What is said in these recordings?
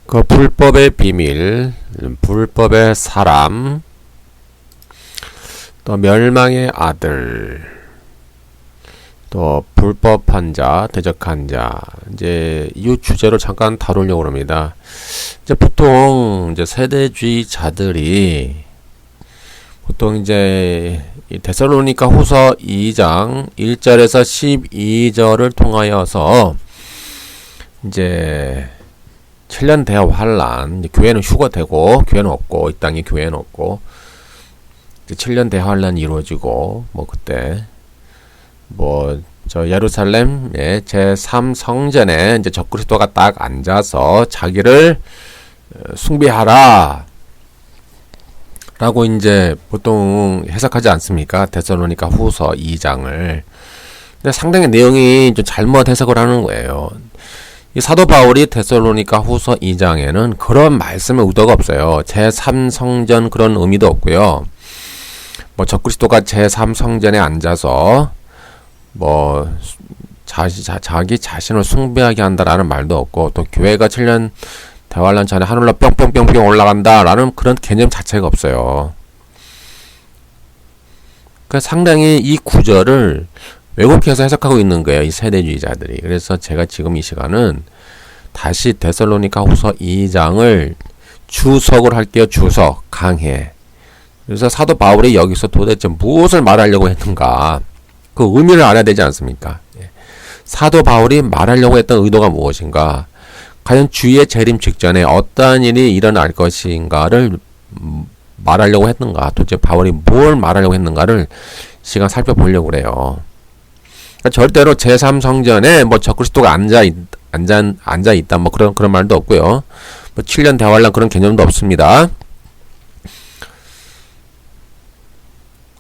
그 불법의 비밀, 불법의 사람, 또 멸망의 아들, 또 불법한 자, 대적한 자, 이제 이 주제로 잠깐 다루려고 합니다. 이제 보통 이제 세대주의자들이 보통 이제 이 데살로니가 후서 2장 1절에서 12절을 통하여서 이제 7년 대화 환란, 교회는 휴거되고 교회는 없고 이 땅에 교회는 없고 이제 7년 대화 환란이 이루어지고 뭐 그때 뭐 저 예루살렘의 제3 성전에 이제 적그리스도가 딱 앉아서 자기를 숭배하라 라고 이제 보통 해석하지 않습니까? 데살로니가 후서 2장을. 근데 상당히 내용이 좀 잘못 해석을 하는 거예요. 이 사도 바울이 데살로니가 후서 2장에는 그런 말씀의 의도가 없어요. 제3 성전 그런 의미도 없고요. 뭐 적그리스도가 제3 성전에 앉아서 뭐 자기 자신을 숭배하게 한다라는 말도 없고, 또 교회가 7년 대환란 전에 하늘로 뿅뿅뿅뿅 올라간다라는 그런 개념 자체가 없어요. 그러니까 상당히 이 구절을 왜곡해서 해석하고 있는 거예요, 이 세대주의자들이. 그래서 제가 지금 이 시간은 다시 데살로니가 후서 2장을 주석을 할게요. 주석, 강해. 그래서 사도 바울이 여기서 도대체 무엇을 말하려고 했는가, 그 의미를 알아야 되지 않습니까? 사도 바울이 말하려고 했던 의도가 무엇인가, 과연 주의 재림 직전에 어떠한 일이 일어날 것인가를 말하려고 했는가, 도대체 바울이 뭘 말하려고 했는가를 시간 살펴보려고 그래요. 그러니까 절대로 제3성전에 뭐 적그리스도가 앉아 있다 뭐 그런 말도 없고요. 뭐 7년 대환란 그런 개념도 없습니다.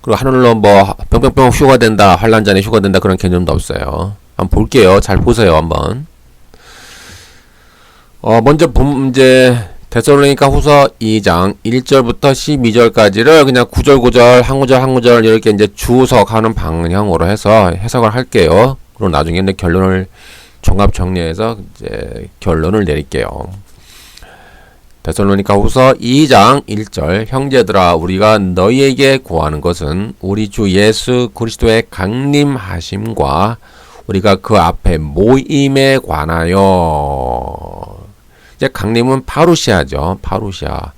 그리고 하늘로 뭐 뿅뿅뿅 휴가된다, 환란 전에 휴가된다 그런 개념도 없어요. 한번 볼게요. 잘 보세요, 한번. 먼저 이제 데살로니가 후서 2장 1절부터 12절까지를 그냥 구절 한 구절 이렇게 이제 주석하는 방향으로 해서 해석을 할게요. 그리고 나중에 이제 결론을 종합 정리해서 이제 결론을 내릴게요. 데살로니가 후서 2장 1절, 형제들아 우리가 너희에게 구하는 것은 우리 주 예수 그리스도의 강림하심과 우리가 그 앞에 모임에 관하여. 이제 강림은 파루시아죠. 파루시아.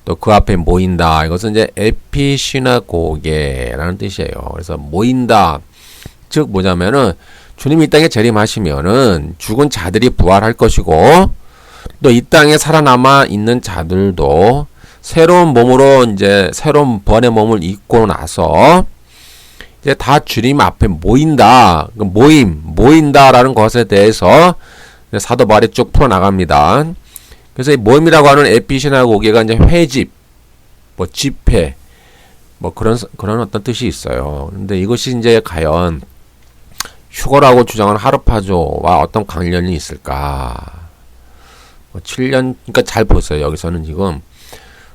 또 그 앞에 모인다. 이것은 이제 에피시나고게라는 뜻이에요. 그래서 모인다. 즉 뭐냐면은 주님이 이 땅에 재림하시면은 죽은 자들이 부활할 것이고, 또 이 땅에 살아남아 있는 자들도 새로운 몸으로 이제 새로운 부활의 몸을 입고 나서 이제 다 주님 앞에 모인다. 모인다라는 것에 대해서 사도 바울이 쭉 풀어나갑니다. 그래서 이 모임이라고 하는 에피시나고게가 이제 회집, 뭐 집회, 뭐 그런 어떤 뜻이 있어요. 근데 이것이 이제 과연 휴거라고 주장하는 하르파조와 어떤 관련이 있을까? 뭐 7년, 그러니까 잘 보세요. 여기서는 지금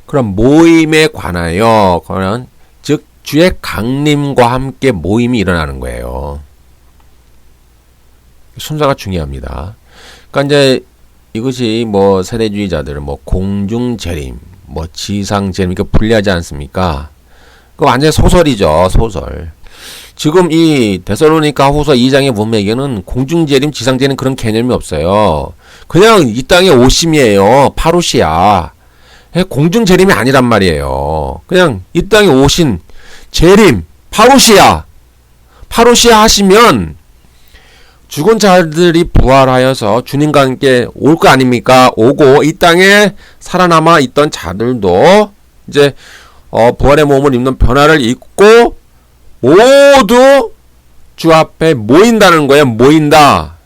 그런 모임에 관하여, 그런 즉 주의 강림과 함께 모임이 일어나는 거예요. 순서가 중요합니다. 그러니까 이제 이것이 뭐 세대주의자들은 뭐 공중재림, 뭐 지상재림 이렇게 분리하지 않습니까? 그 완전 소설이죠, 소설. 지금 이 데살로니가 후서 2장의 문맥에는 공중재림, 지상재림 그런 개념이 없어요. 그냥 이 땅의 오심이에요. 파루시아. 공중재림이 아니란 말이에요. 그냥 이 땅에 오신 재림, 파루시아. 파루시아 하시면 죽은 자들이 부활하여서 주님과 함께 올 거 아닙니까? 오고 이 땅에 살아남아 있던 자들도 이제 부활의 몸을 입는 변화를 입고 모두 주 앞에 모인다는 거예요. 모인다.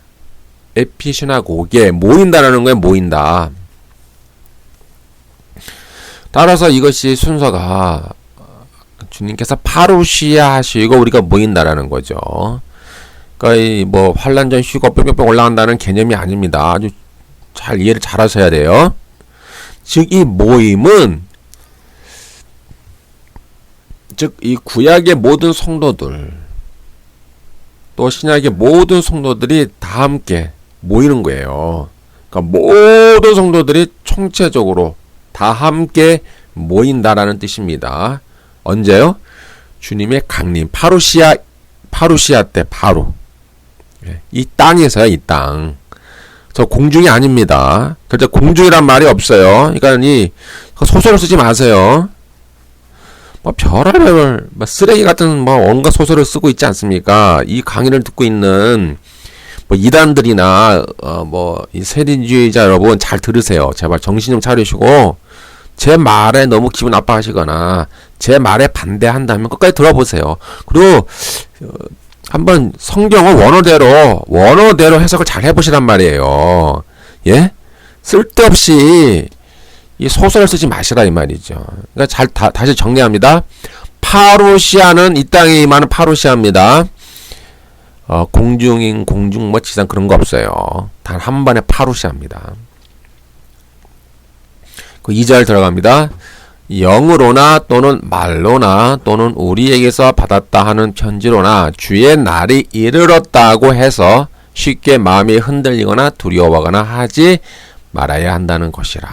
에피시나고게, 모인다라는 거예요. 모인다. 따라서 이것이 순서가 주님께서 파루시아 하시고 우리가 모인다라는 거죠. 그러니까 이 뭐 환란전 휴거 뿅뿅뿅 올라간다는 개념이 아닙니다. 아주 잘 이해를 잘 하셔야 돼요. 즉 이 모임은 즉 이 구약의 모든 성도들, 또 신약의 모든 성도들이 다 함께 모이는 거예요. 그러니까 모든 성도들이 총체적으로 다 함께 모인다라는 뜻입니다. 언제요? 주님의 강림 파루시아 때 바로 이 땅에서요. 이 땅. 저 공중이 아닙니다. 그래서 공중이란 말이 없어요. 그러니까 이 소설을 쓰지 마세요. 뭐 별의별 쓰레기 같은 뭐 온갖 소설을 쓰고 있지 않습니까? 이 강의를 듣고 있는 뭐 이단들이나 뭐 이 세리주의자 여러분 잘 들으세요. 제발 정신 좀 차리시고 제 말에 너무 기분 나빠하시거나 제 말에 반대한다면 끝까지 들어보세요. 그리고 한번 성경을 원어대로 해석을 잘 해보시란 말이에요. 예? 쓸데없이 이 소설을 쓰지 마시라 이 말이죠. 그러니까 다시 정리합니다. 파루시아는 이 땅에 임하는 파루시아입니다. 공중 뭐 지상 그런 거 없어요. 단 한 번의 파루시아입니다. 그 2절 들어갑니다. 영으로나 또는 말로나 또는 우리에게서 받았다 하는 편지로나 주의 날이 이르렀다고 해서 쉽게 마음이 흔들리거나 두려워하거나 하지 말아야 한다는 것이라.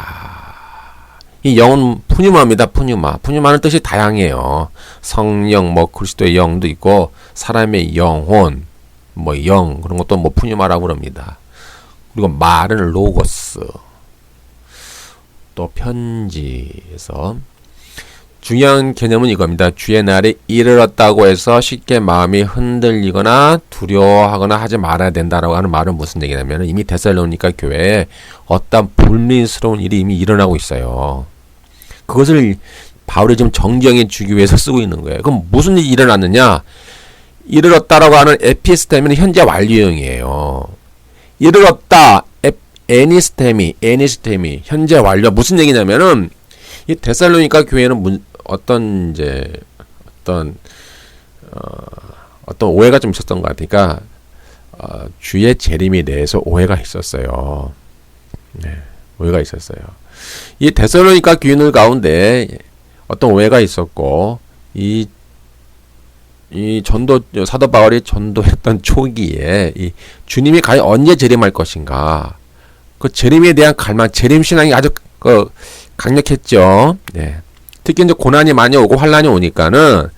이 영은 푸뉴마입니다. 푸뉴마는 뜻이 다양해요. 성령, 뭐 그리스도의 영도 있고 사람의 영혼, 뭐 영 그런 것도 뭐 푸뉴마라고 그럽니다. 그리고 말은 로고스. 또 편지에서 중요한 개념은 이겁니다. 주의 날이 이르렀다고 해서 쉽게 마음이 흔들리거나 두려워하거나 하지 말아야 된다라고 하는 말은 무슨 얘기냐면 이미 데살로니가 교회에 어떤 불미스러운 일이 이미 일어나고 있어요. 그것을 바울이 지금 정정해 주기 위해서 쓰고 있는 거예요. 그럼 무슨 일이 일어났느냐? 이르렀다라고 하는 에피스테미는 현재 완료형이에요. 이르렀다 에니스테미 현재 완료. 무슨 얘기냐면은 이 데살로니가 교회는 어떤 오해가 좀 있었던 것 같으니까 주의 재림에 대해서 오해가 있었어요. 네, 오해가 있었어요. 이 데살로니가 교인들 가운데 어떤 오해가 있었고 이 사도 바울이 전도했던 초기에 이 주님이 과연 언제 재림할 것인가? 그 재림에 대한 갈망, 재림 신앙이 아주 강력했죠. 네. 특히 이제 고난이 많이 오고 환란이 오니까는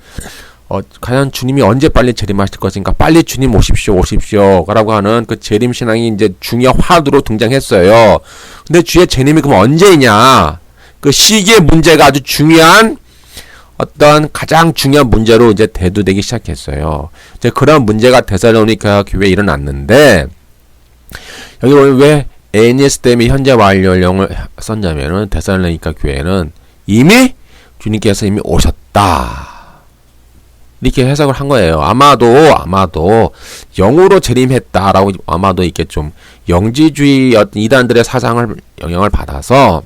과연 주님이 언제 빨리 재림하실 것인가? 빨리 주님 오십시오라고 하는 그 재림 신앙이 이제 중요 화두로 등장했어요. 근데 주의 재림이 그럼 언제냐? 그 시기의 문제가 아주 중요한 어떤 가장 중요한 문제로 이제 대두되기 시작했어요. 이제 그런 문제가 데살로니가 교회에 일어났는데 여기 왜 에니스템이 현재 완료형을 썼냐면은 데살로니가 교회는 이미 주님께서 이미 오셨다. 이렇게 해석을 한 거예요. 아마도 영으로 재림했다라고 아마도 이렇게 좀 영지주의 어떤 이단들의 사상을 영향을 받아서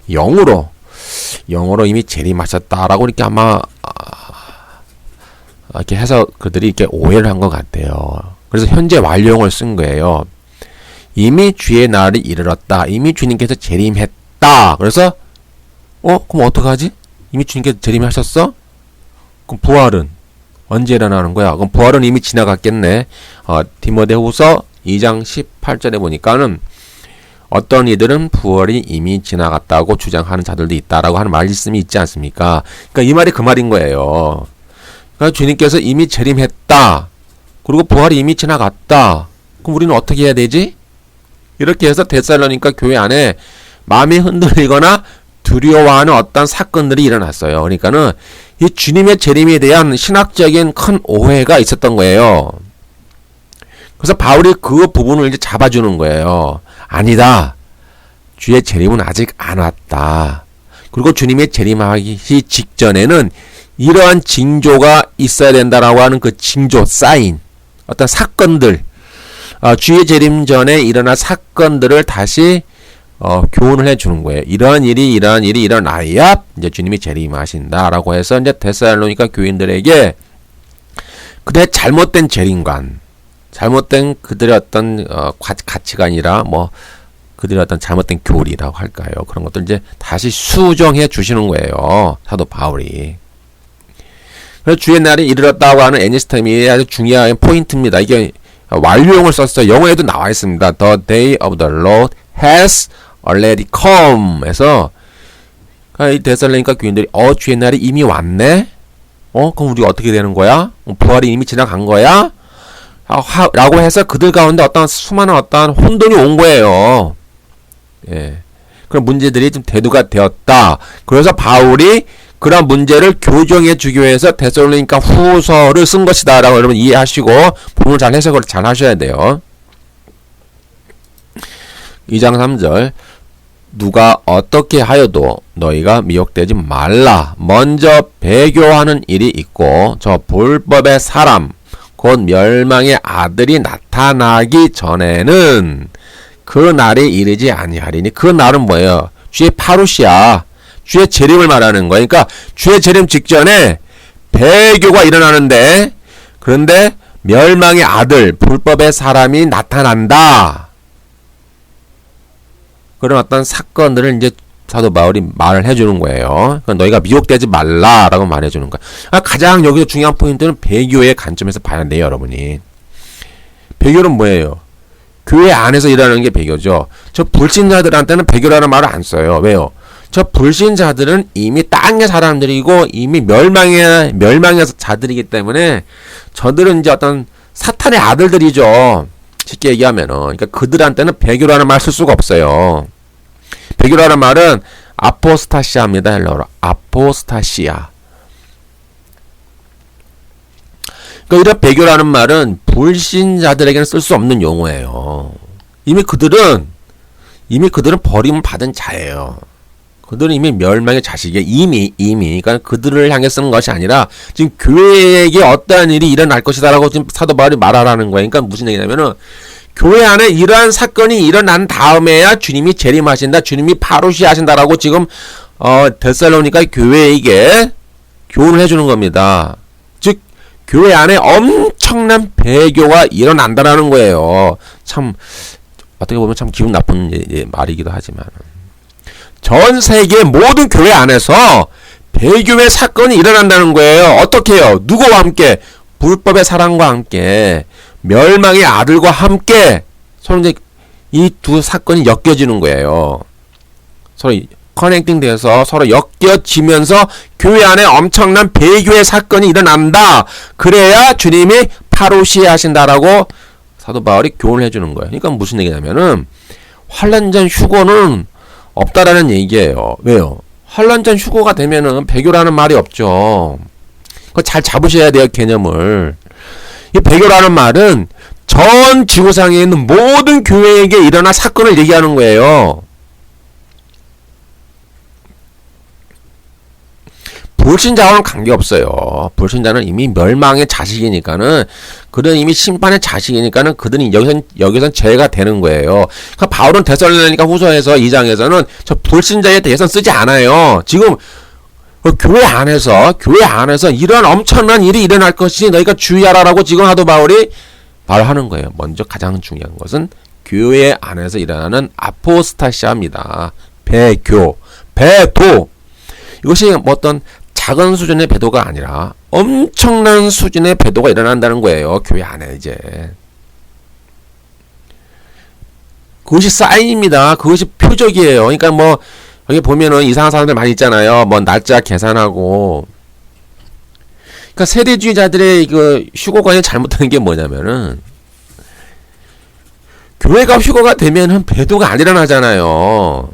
영으로 이미 재림하셨다라고 이렇게 아마 이렇게 해서 그들이 이렇게 오해를 한 것 같아요. 그래서 현재 완료형을 쓴 거예요. 이미 주의 날이 이르렀다. 이미 주님께서 재림했다. 그래서 그럼 어떡하지? 이미 주님께서 재림하셨어? 그럼 부활은 언제 일어나는 거야? 그럼 부활은 이미 지나갔겠네. 디모데후서 2장 18절에 보니까는 어떤 이들은 부활이 이미 지나갔다고 주장하는 자들도 있다라고 하는 말씀이 있지 않습니까? 그러니까 이 말이 그 말인 거예요. 그러니까 주님께서 이미 재림했다. 그리고 부활이 이미 지나갔다. 그럼 우리는 어떻게 해야 되지? 이렇게 해서 데살로니가 교회 안에 마음이 흔들리거나 두려워하는 어떤 사건들이 일어났어요. 그러니까는 이 주님의 재림에 대한 신학적인 큰 오해가 있었던 거예요. 그래서 바울이 그 부분을 이제 잡아주는 거예요. 아니다. 주의 재림은 아직 안 왔다. 그리고 주님의 재림하기 직전에는 이러한 징조가 있어야 된다라고 하는 그 징조, 사인, 어떤 사건들, 주의 재림 전에 일어난 사건들을 다시 교훈을 해주는 거예요. 이러한 일이 일어나야 이제 주님이 재림하신다라고 해서 이제 데살로니가 교인들에게 그들의 잘못된 재림관, 잘못된 그들의 어떤 가치관이라 뭐 그들의 어떤 잘못된 교리라고 할까요? 그런 것들 이제 다시 수정해 주시는 거예요. 사도 바울이. 그래서 주의 날이 이르렀다고 하는 에니스템이 아주 중요한 포인트입니다. 이게 완료형을 썼어요. 영어에도 나와 있습니다. The day of the Lord has already come 해서 이 데살로니가 교인들이 주의 날이 이미 왔네? 그럼 우리가 어떻게 되는 거야? 부활이 이미 지나간 거야? 라고 해서 그들 가운데 어떤 수많은 어떤 혼돈이 온 거예요. 예. 그런 문제들이 좀 대두가 되었다. 그래서 바울이 그런 문제를 교정해 주기 위해서 데살로니가 후서를 쓴 것이다 라고 여러분 이해하시고 본문을 잘 해석을 잘 하셔야 돼요. 2장 3절 누가 어떻게 하여도 너희가 미혹되지 말라. 먼저 배교하는 일이 있고 저 불법의 사람 곧 멸망의 아들이 나타나기 전에는 그 날이 이르지 아니하리니. 그 날은 뭐예요? 주의 파루시아, 주의 재림을 말하는 거예요. 그러니까 주의 재림 직전에 배교가 일어나는데, 그런데 멸망의 아들, 불법의 사람이 나타난다. 그런 어떤 사건들을 이제 사도 바울이 말을 해주는 거예요. 그러니까 너희가 미혹되지 말라라고 말해주는 거야. 가장 여기서 중요한 포인트는 배교의 관점에서 봐야 돼요, 여러분이. 배교는 뭐예요? 교회 안에서 일하는 게 배교죠. 저 불신자들한테는 배교라는 말을 안 써요. 왜요? 저 불신자들은 이미 땅의 사람들이고 이미 멸망의 자들이기 때문에 저들은 이제 어떤 사탄의 아들들이죠. 쉽게 얘기하면은. 그러니까 그들한테는 배교라는 말 쓸 수가 없어요. 배교라는 말은 아포스타시아입니다. 헬라어로 아포스타시아. 그러니까 이런 배교라는 말은 불신자들에게는 쓸 수 없는 용어예요. 이미 그들은 버림을 받은 자예요. 그들은 이미 멸망의 자식이에요. 이미 그러니까 그들을 향해 쓰는 것이 아니라 지금 교회에게 어떠한 일이 일어날 것이다라고 지금 사도 바울이 말하라는 거예요. 그러니까 무슨 얘기냐면은 교회 안에 이러한 사건이 일어난 다음에야 주님이 재림하신다, 주님이 파루시 하신다라고 지금 데살로니가 교회에게 교훈을 해주는 겁니다. 즉 교회 안에 엄청난 배교가 일어난다라는 거예요. 참 어떻게 보면 참 기분 나쁜 말이기도 하지만 전 세계 모든 교회 안에서 배교의 사건이 일어난다는 거예요. 어떻게 해요? 누구와 함께? 불법의 사랑과 함께, 멸망의 아들과 함께 서로 이제 이 두 사건이 엮여지는 거예요. 서로 커넥팅 돼서 서로 엮여지면서 교회 안에 엄청난 배교의 사건이 일어난다. 그래야 주님이 파루시 하신다라고 사도 바울이 교훈을 해주는 거예요. 그러니까 무슨 얘기냐면은 환난 전 휴거는 없다라는 얘기예요. 왜요? 환난 전 휴거가 되면은 배교라는 말이 없죠. 그거 잘 잡으셔야 돼요, 개념을. 이 배교라는 말은 전 지구상에 있는 모든 교회에게 일어난 사건을 얘기하는 거예요. 불신자와는 관계없어요. 불신자는 이미 멸망의 자식이니까는, 그들은 이미 심판의 자식이니까는 그들은 여기선 죄가 되는 거예요. 그러니까 바울은 데살로니가 후서에서 2장에서는 저 불신자에 대해서는 쓰지 않아요. 지금 교회 안에서 이런 엄청난 일이 일어날 것이니 너희가 주의하라라고 지금 사도 바울이 말하는 거예요. 먼저 가장 중요한 것은 교회 안에서 일어나는 아포스타시아입니다. 배교, 배도. 이것이 뭐 어떤 작은 수준의 배도가 아니라 엄청난 수준의 배도가 일어난다는 거예요. 교회 안에 이제. 그것이 사인입니다. 그것이 표적이에요. 그러니까 뭐 여기 보면은 이상한 사람들 많이 있잖아요. 뭐 날짜 계산하고. 그러니까 세대주의자들의 그 휴거관이 잘못된 게 뭐냐면은 교회가 휴거가 되면은 배도가 안 일어나잖아요.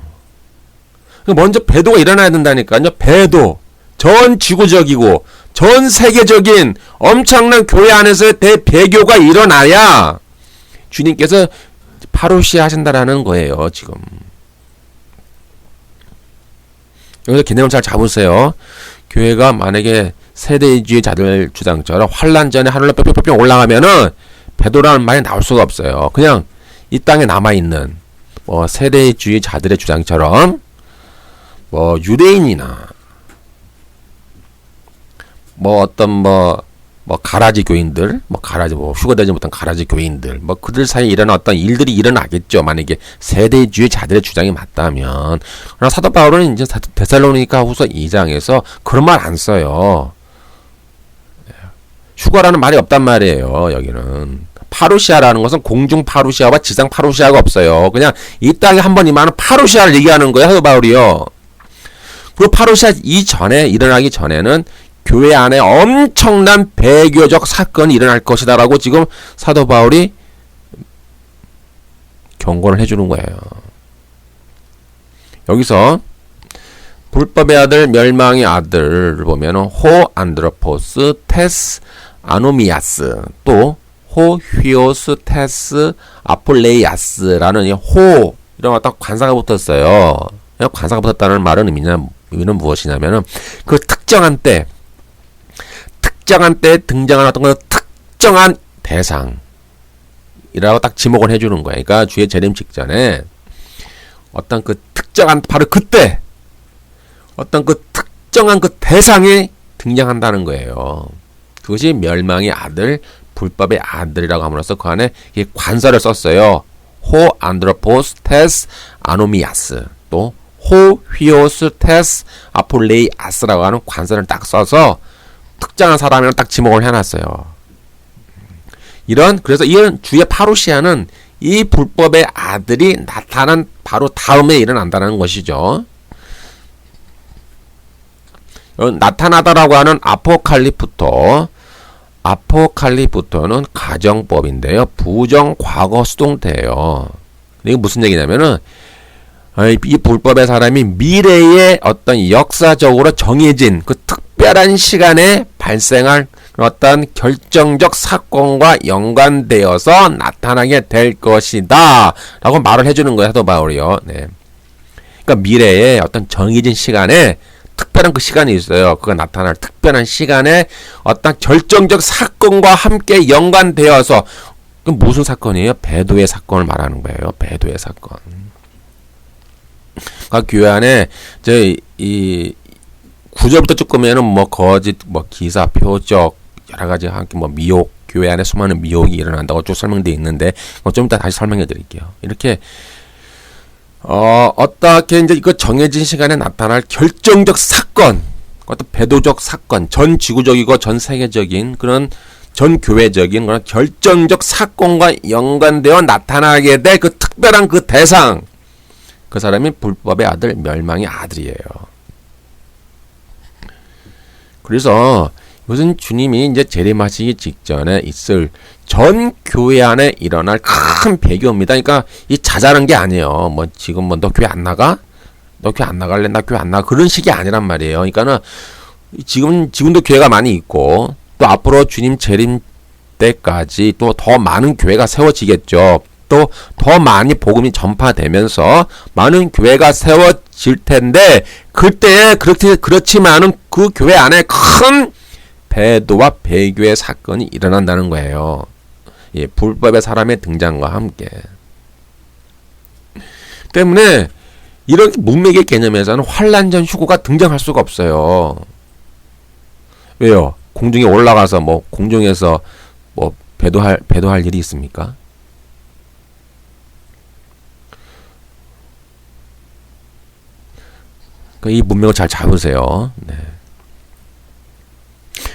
먼저 배도가 일어나야 된다니까요. 배도. 전 지구적이고 전 세계적인 엄청난 교회 안에서의 대배교가 일어나야 주님께서 파루시 하신다라는 거예요. 지금. 여기서 개념을 잘 잡으세요. 교회가 만약에 세대주의자들 주장처럼 환난 전에 하늘로 뿅뿅뿅 올라가면은 배도라는 말이 나올 수가 없어요. 그냥 이 땅에 남아있는 뭐 세대주의자들의 주장처럼 뭐 유대인이나 뭐 어떤 뭐 가라지 교인들, 휴거되지 못한 가라지 교인들, 그들 사이에 일어난 어떤 일들이 일어나겠죠. 만약에 세대주의자들의 주장이 맞다면. 그러나 사도 바울은 이제 데살로니가 후서 2장에서 그런 말 안 써요. 휴거라는 말이 없단 말이에요. 여기는 파루시아라는 것은 공중 파루시아와 지상 파루시아가 없어요. 그냥 이 땅에 한 번 임하는 파루시아를 얘기하는 거예요, 사도 바울이요. 그리고 파루시아 이전에 일어나기 전에는 교회 안에 엄청난 배교적 사건이 일어날 것이다라고 지금 사도 바울이 경고를 해주는 거예요. 여기서 불법의 아들, 멸망의 아들을 보면은 호 안드로포스 테스 아노미아스, 또 호 휘오스 테스 아폴레이아스라는 이 호 이런 거 딱 관사가 붙었어요. 관사가 붙었다는 말은 의미는 무엇이냐면은 그 특정한 때 등장한 어떤 그 특정한 대상이라고 딱 지목을 해주는 거예요. 그러니까 주의 재림 직전에 어떤 그 특정한 바로 그때 어떤 그 특정한 그 대상이 등장한다는 거예요. 그것이 멸망의 아들, 불법의 아들이라고 함으로써 그 안에 관사를 썼어요. 호 안드로포스 테스 아노미아스, 또 호 휘오스 테스 아폴레이아스라고 하는 관사를 딱 써서 특정한 사람이랑 딱 지목을 해놨어요. 그래서 이런 주의 파루시아는 이 불법의 아들이 나타난 바로 다음에 일어난다는 것이죠. 나타나다라고 하는 아포칼리프토는 가정법인데요. 부정 과거 수동태예요. 이게 무슨 얘기냐면은 이 불법의 사람이 미래에 어떤 역사적으로 정해진 그 특별한 시간에 발생할 어떤 결정적 사건과 연관되어서 나타나게 될 것이다 라고 말을 해주는 거예요, 사도 바울이요. 네. 그러니까 미래에 어떤 정해진 시간에 특별한 그 시간이 있어요. 그가 나타날 특별한 시간에 어떤 결정적 사건과 함께 연관되어서, 그 무슨 사건이에요? 배도의 사건을 말하는 거예요. 배도의 사건. 그러니까 교회 안에 이 9절부터 쭉 보면은 뭐 거짓, 뭐 기사, 표적 여러 가지 함께 뭐 미혹, 교회 안에 수많은 미혹이 일어난다고 쭉 설명되어 있는데 좀 이따 다시 설명해 드릴게요. 이렇게 어떻게 이제 이거 정해진 시간에 나타날 결정적 사건, 어떤 배도적 사건, 전 지구적이고 전 세계적인 그런 전 교회적인 그런 결정적 사건과 연관되어 나타나게 될 그 특별한 그 대상, 그 사람이 불법의 아들, 멸망의 아들이에요. 그래서 이것은 주님이 이제 재림하시기 직전에 있을 전 교회 안에 일어날 큰 배교입니다. 그러니까 이 자잘한 게 아니에요. 뭐 지금 뭐 너 교회 안 나가? 너 교회 안 나갈래? 나 교회 안 나가? 그런 식이 아니란 말이에요. 그러니까는 지금도 교회가 많이 있고 또 앞으로 주님 재림 때까지 또 더 많은 교회가 세워지겠죠. 또 더 많이 복음이 전파되면서 많은 교회가 세워질 텐데 그때 그렇지만은 그 교회 안에 큰 배도와 배교의 사건이 일어난다는 거예요. 예, 불법의 사람의 등장과 함께. 때문에 이런 문맥의 개념에서는 환란전 휴거가 등장할 수가 없어요. 왜요? 공중에 올라가서 뭐 공중에서 뭐 배도할 일이 있습니까? 이 문맥을 잘 잡으세요. 네.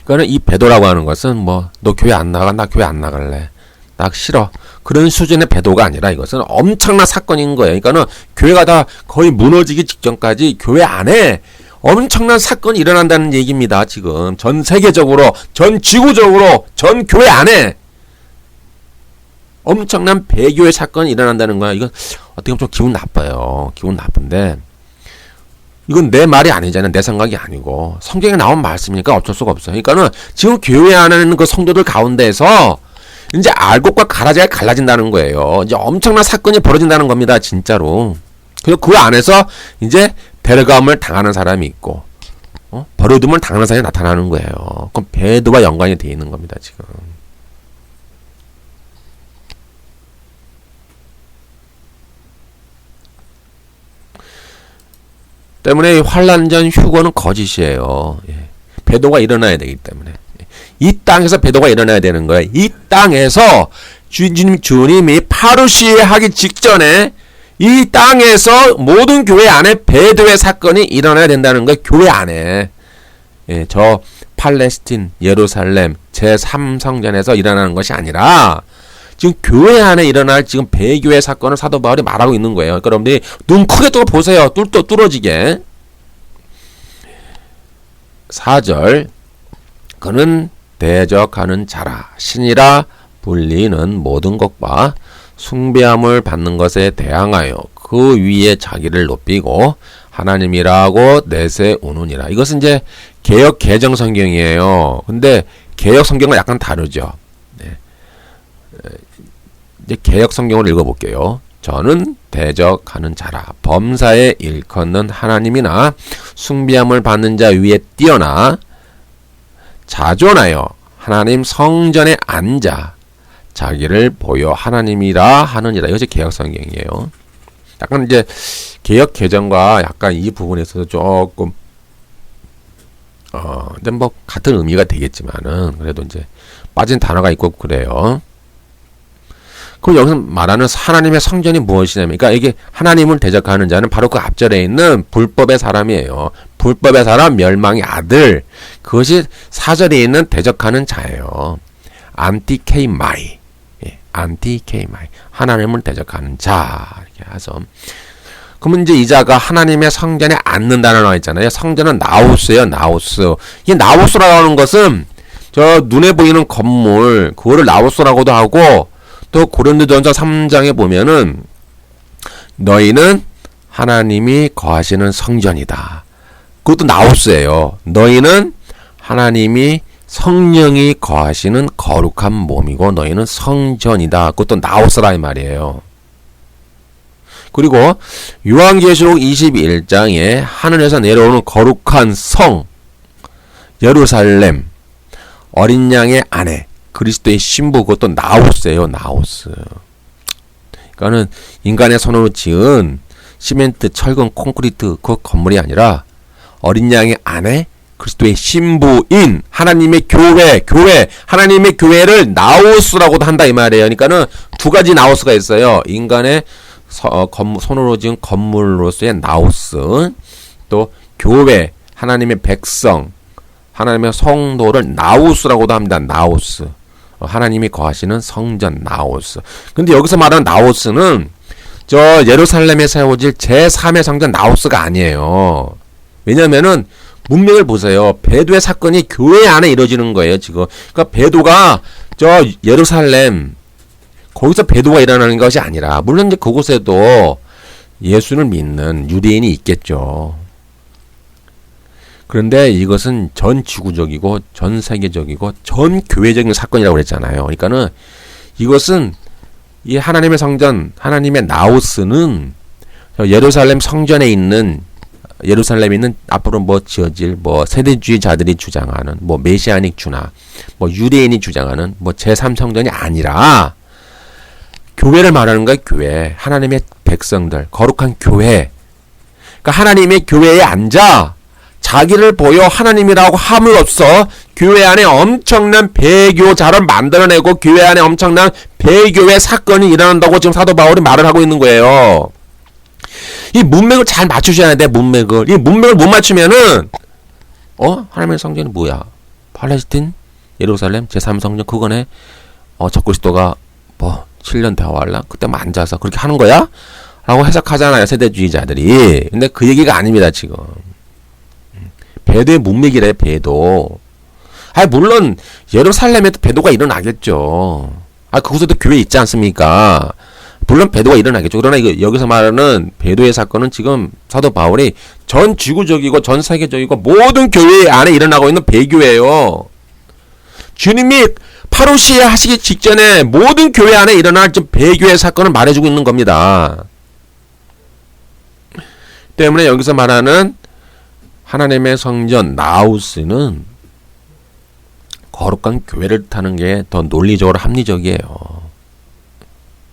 그러니까 이 배도라고 하는 것은 뭐 너 교회 안 나가? 나 교회 안 나갈래. 나 싫어. 그런 수준의 배도가 아니라 이것은 엄청난 사건인 거예요. 그러니까는 교회가 다 거의 무너지기 직전까지 교회 안에 엄청난 사건이 일어난다는 얘기입니다. 지금 전 세계적으로, 전 지구적으로, 전 교회 안에 엄청난 배교의 사건이 일어난다는 거야. 이건 어떻게 보면 좀 기분 나빠요. 기분 나쁜데 이건 내 말이 아니잖아요. 내 생각이 아니고 성경에 나온 말씀이니까 어쩔 수가 없어요. 그러니까는 지금 교회 안에 있는 그 성도들 가운데에서 이제 알곡과 가라지가 갈라진다는 거예요. 이제 엄청난 사건이 벌어진다는 겁니다. 진짜로. 그리고 그 안에서 이제 데려감을 당하는 사람이 있고 버려둠을 당하는 사람이 나타나는 거예요. 그럼 배도와 연관이 되어 있는 겁니다. 지금. 때문에 환란전 휴거는 거짓이에요. 예. 배도가 일어나야 되기 때문에. 이 땅에서 배도가 일어나야 되는 거예요. 이 땅에서 주님이 파루시하기 직전에 이 땅에서 모든 교회 안에 배도의 사건이 일어나야 된다는 거예요. 교회 안에. 예, 저 팔레스틴, 예루살렘 제3성전에서 일어나는 것이 아니라 지금 교회 안에 일어날 지금 배교의 사건을 사도 바울이 말하고 있는 거예요. 그러니까 여러분들이 눈 크게 뜨고 보세요. 뚫어지게. 4절 그는 대적하는 자라 신이라 불리는 모든 것과 숭배함을 받는 것에 대항하여 그 위에 자기를 높이고 하나님이라고 내세우느니라. 이것은 이제 개역 개정 성경이에요. 근데 개역 성경은 약간 다르죠. 네. 이제 개역 성경을 읽어볼게요. 저는 대적하는 자라 범사에 일컫는 하나님이나 숭배함을 받는 자 위에 뛰어나 자존하여 하나님 성전에 앉아 자기를 보여 하나님이라 하느니라. 이것이 개역 성경이에요. 약간 이제 개역 개정과 약간 이 부분에 있어서 조금 이제 뭐 같은 의미가 되겠지만은 그래도 이제 빠진 단어가 있고 그래요. 그럼 여기서 말하는 하나님의 성전이 무엇이냐면, 그러니까 이게 하나님을 대적하는 자는 바로 그 앞절에 있는 불법의 사람이에요. 불법의 사람, 멸망의 아들. 그것이 4절에 있는 대적하는 자예요. 안티케이마이. 예, 안티케이마이. 하나님을 대적하는 자. 이렇게 해서. 그러면 이제 이 자가 하나님의 성전에 앉는다는 말 있잖아요. 성전은 나우스예요, 나우스. 이 나우스라고 하는 것은 저 눈에 보이는 건물, 그거를 나우스라고도 하고, 또 고린도전서 3장에 보면은 너희는 하나님이 거하시는 성전이다. 그것도 나우스예요. 너희는 하나님이 성령이 거하시는 거룩한 몸이고 너희는 성전이다. 그것도 나우스라 이 말이에요. 그리고 요한계시록 21장에 하늘에서 내려오는 거룩한 성 예루살렘 어린 양의 아내 그리스도의 신부 그것도 나우스예요. 나우스. 그러니까는 인간의 손으로 지은 시멘트, 철근, 콘크리트 그 건물이 아니라 어린 양의 아내 그리스도의 신부인 하나님의 교회 하나님의 교회를 나우스라고도 한다 이 말이에요. 그러니까는 두 가지 나우스가 있어요. 인간의 손으로 지은 건물로서의 나우스, 또 교회 하나님의 백성 하나님의 성도를 나우스라고도 합니다. 나우스. 하나님이 거하시는 성전 나우스. 근데 여기서 말하는 나우스는 저 예루살렘에 세워질 제3의 성전 나우스가 아니에요. 왜냐면은 문맥을 보세요. 배도의 사건이 교회 안에 이루어지는 거예요, 지금. 그러니까 배도가 저 예루살렘 거기서 배도가 일어나는 것이 아니라 물론 이제 그곳에도 예수를 믿는 유대인이 있겠죠. 그런데 이것은 전 지구적이고 전 세계적이고 전 교회적인 사건이라고 그랬잖아요. 그러니까는 이것은 이 하나님의 성전, 하나님의 나우스는 예루살렘 성전에 있는 예루살렘에 있는 앞으로 뭐 지어질 뭐 세대주의자들이 주장하는 뭐 메시아닉 주나 뭐 유대인이 주장하는 뭐 제3성전이 아니라 교회를 말하는 거예요. 교회. 하나님의 백성들, 거룩한 교회. 그러니까 하나님의 교회에 앉아 자기를 보여 하나님이라고 함으로써 교회 안에 엄청난 배교자를 만들어내고 교회 안에 엄청난 배교의 사건이 일어난다고 지금 사도 바울이 말을 하고 있는 거예요. 이 문맥을 잘 맞추셔야 돼. 문맥을. 이 문맥을 못 맞추면은 하나님의 성전이 뭐야? 팔레스틴, 예루살렘, 제3성전 그거네. 적그리스도가 뭐 7년 대화할라? 그때만 앉아서 그렇게 하는 거야? 라고 해석하잖아요. 세대주의자들이. 근데 그 얘기가 아닙니다. 지금. 배도의 문맥이래. 배도. 물론 예루살렘에도 배도가 일어나겠죠. 그곳에도 교회 있지 않습니까? 물론 배도가 일어나겠죠. 그러나 여기서 말하는 배도의 사건은 지금 사도 바울이 전 지구적이고 전 세계적이고 모든 교회 안에 일어나고 있는 배교예요. 주님이 파루시에 하시기 직전에 모든 교회 안에 일어날 좀 배교의 사건을 말해주고 있는 겁니다. 때문에 여기서 말하는 하나님의 성전 나우스는 거룩한 교회를 뜻하는 게 더 논리적으로 합리적이에요.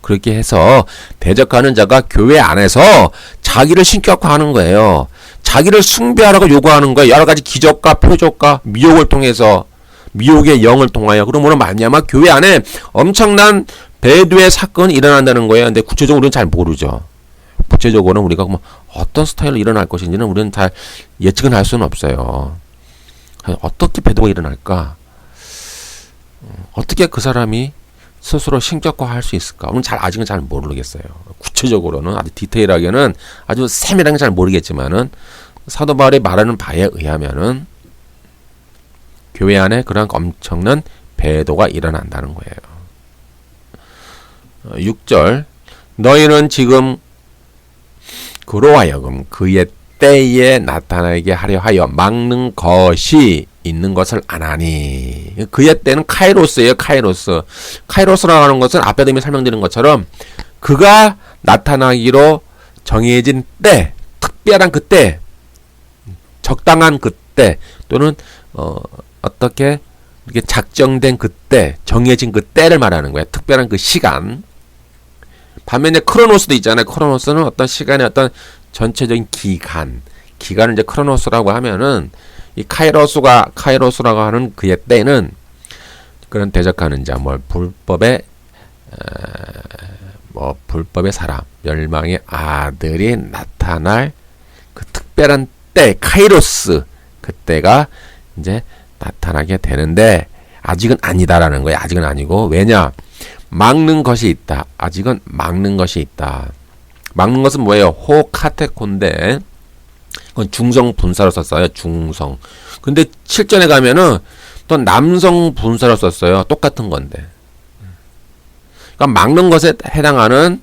그렇게 해서 대적하는 자가 교회 안에서 자기를 신격화하는 거예요. 자기를 숭배하라고 요구하는 거예요. 여러 가지 기적과 표적과 미혹을 통해서 미혹의 영을 통하여 그러므로 말미암아 교회 안에 엄청난 배도의 사건이 일어난다는 거예요. 근데 구체적으로 우리는 잘 모르죠. 구체적으로는 우리가 뭐 어떤 스타일로 일어날 것인지는 우리는 잘 예측은 할 수는 없어요. 어떻게 배도가 일어날까? 어떻게 그 사람이 스스로 신격화할 수 있을까? 아직은 잘 모르겠어요. 구체적으로는 아주 디테일하게는 아주 세밀하게 잘 모르겠지만은 사도 바울이 말하는 바에 의하면은 교회 안에 그런 엄청난 배도가 일어난다는 거예요. 6절 너희는 지금 그로 하여금 그의 때에 나타나게 하려 하여 막는 것이 있는 것을 안 하니. 그의 때는 카이로스예요. 카이로스라고 하는 것은 앞에도 이미 설명드린 것처럼 그가 나타나기로 정해진 때, 특별한 그때, 적당한 그때, 또는 어떻게 이렇게 작정된 그때, 정해진 그 때를 말하는 거예요. 특별한 그 시간. 반면에 크로노스도 있잖아요. 크로노스는 어떤 시간의 어떤 전체적인 기간을 이제 크로노스라고 하면은 이 카이로스라고 하는 그의 때는 그런 대적하는 자, 불법의 사람, 멸망의 아들이 나타날 그 특별한 때, 카이로스, 그때가 이제 나타나게 되는데 아직은 아니다라는 거예요. 아직은 아니고. 왜냐? 막는 것이 있다. 아직은 막는 것이 있다. 막는 것은 뭐예요? 호카테콘데 그건 중성 분사로 썼어요. 중성. 근데 7절에 가면은 또 남성 분사로 썼어요. 똑같은 건데. 그러니까 막는 것에 해당하는